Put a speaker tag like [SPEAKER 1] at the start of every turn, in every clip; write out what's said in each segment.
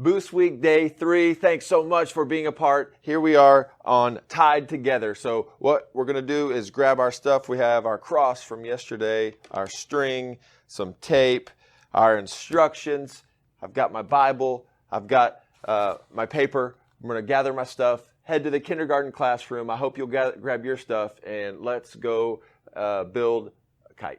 [SPEAKER 1] Boost Week Day 3. Thanks so much for being a part. Here we are on Tied Together. So what we're going to do is grab our stuff. We have our cross from yesterday, our string, some tape, our instructions. I've got my Bible. I've got my paper. I'm going to gather my stuff, head to the kindergarten classroom. I hope you'll grab your stuff, and let's go build a kite.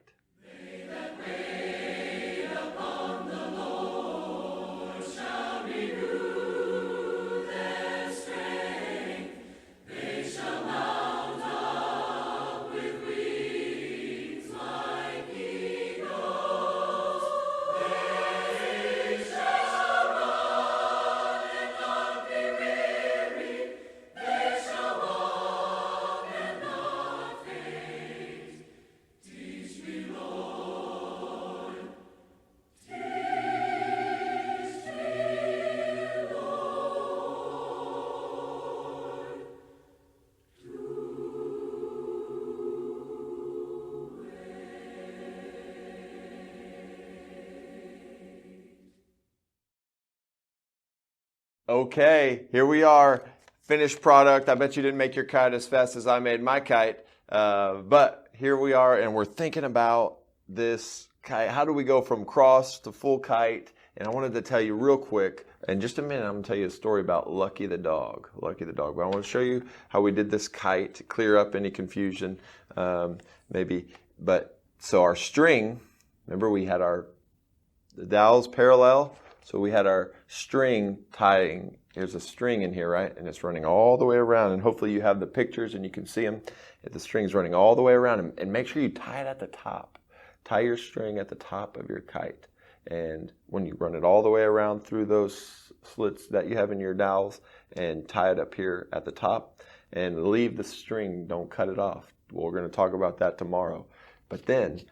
[SPEAKER 1] Okay, here we are, finished product. I bet you didn't make your kite as fast as I made my kite, but here we are, and we're thinking about this kite. How do we go from cross to full kite? And I wanted to tell you real quick, in just a minute, I'm going to tell you a story about Lucky the dog. Lucky the dog. But I want to show you how we did this kite to clear up any confusion, maybe. But so our string, remember we had the dowels parallel. So we had our string tying. Here's a string in here, right? And it's running all the way around. And hopefully you have the pictures and you can see them. The string's running all the way around. And make sure you tie it at the top. Tie your string at the top of your kite. And when you run it all the way around through those slits that you have in your dowels, and tie it up here at the top. And leave the string. Don't cut it off. We're going to talk about that tomorrow. But then,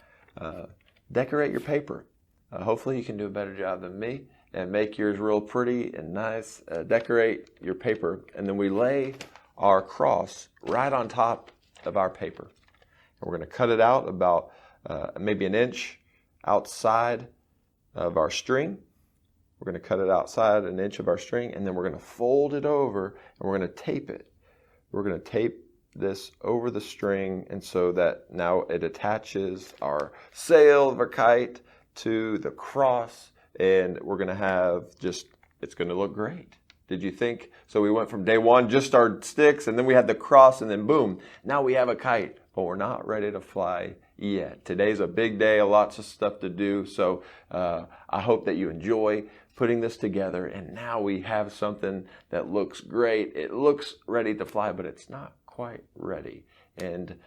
[SPEAKER 1] decorate your paper. Hopefully you can do a better job than me. And make yours real pretty and nice. Decorate your paper. And then we lay our cross right on top of our paper. And we're going to cut it out about maybe an inch outside of our string. We're going to cut it outside an inch of our string. And then we're going to fold it over and we're going to tape it. We're going to tape this over the string, and so that now it attaches our sail of our kite to the cross. And we're going to have it's going to look great. Did you think? So we went from day one, just our sticks, and then we had the cross, and then boom, now we have a kite. But we're not ready to fly yet. Today's a big day, lots of stuff to do. So I hope that you enjoy putting this together. And now we have something that looks great. It looks ready to fly, but it's not quite ready. And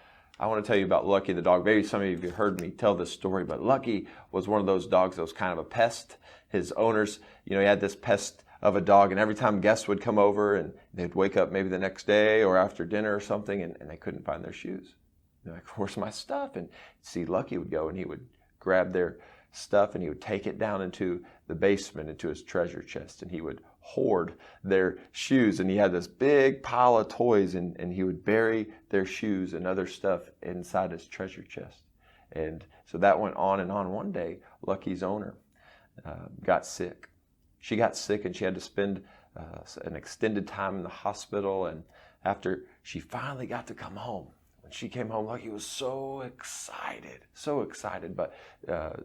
[SPEAKER 1] I want to tell you about Lucky the dog. Maybe some of you have heard me tell this story, but Lucky was one of those dogs that was kind of a pest. His owners, he had this pest of a dog, and every time guests would come over and they'd wake up maybe the next day or after dinner or something, and they couldn't find their shoes. They're like, where's my stuff? And see, Lucky would go and he would grab their stuff and he would take it down into the basement, into his treasure chest, and he would hoard their shoes. And he had this big pile of toys, and he would bury their shoes and other stuff inside his treasure chest. And so that went on and on. One day, Lucky's owner got sick. She got sick and she had to spend an extended time in the hospital. And after she finally got to come home, when she came home, Lucky was so excited. But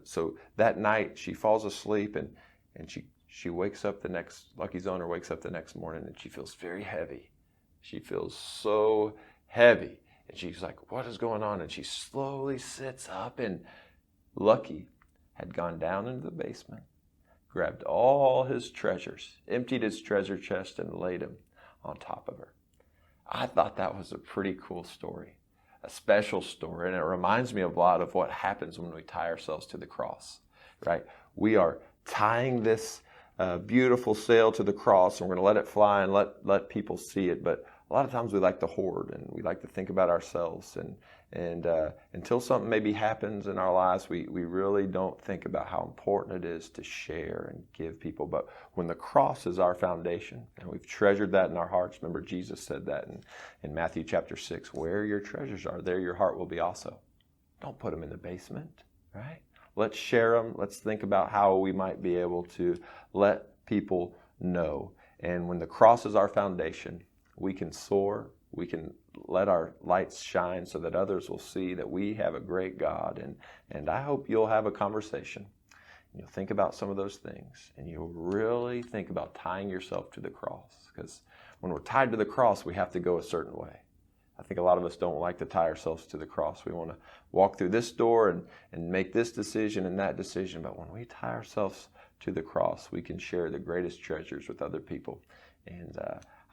[SPEAKER 1] so that night she falls asleep and she wakes up Lucky's owner wakes up the next morning, and she feels very heavy. She feels so heavy. And she's like, what is going on? And she slowly sits up, and Lucky had gone down into the basement, grabbed all his treasures, emptied his treasure chest, and laid them on top of her. I thought that was a pretty cool story, a special story, and it reminds me a lot of what happens when we tie ourselves to the cross, right? We are tying this beautiful sail to the cross, and we're going to let it fly and let people see it. But a lot of times we like to hoard, and we like to think about ourselves, and until something maybe happens in our lives, we really don't think about how important it is to share and give people. But when the cross is our foundation, and we've treasured that in our hearts, remember Jesus said that in Matthew chapter 6, where your treasures are, there your heart will be also. Don't put them in the basement, right? Let's share them. Let's think about how we might be able to let people know. And when the cross is our foundation, we can soar, we can let our lights shine so that others will see that we have a great God. And I hope you'll have a conversation. You'll think about some of those things, and you'll really think about tying yourself to the cross. Because when we're tied to the cross, we have to go a certain way. I think a lot of us don't like to tie ourselves to the cross. We want to walk through this door and make this decision and that decision. But when we tie ourselves to the cross, we can share the greatest treasures with other people. And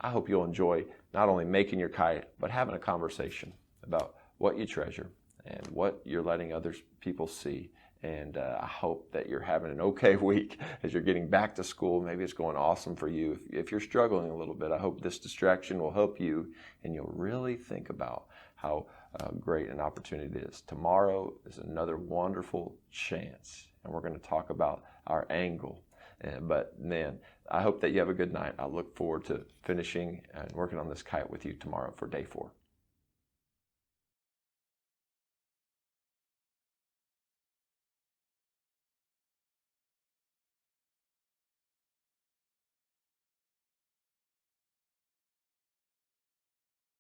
[SPEAKER 1] I hope you'll enjoy not only making your kite, but having a conversation about what you treasure and what you're letting other people see. And I hope that you're having an okay week as you're getting back to school. Maybe it's going awesome for you. If you're struggling a little bit, I hope this distraction will help you, and you'll really think about how great an opportunity it is. Tomorrow is another wonderful chance, and we're going to talk about our angle. But man, I hope that you have a good night. I look forward to finishing and working on this kite with you tomorrow for day 4.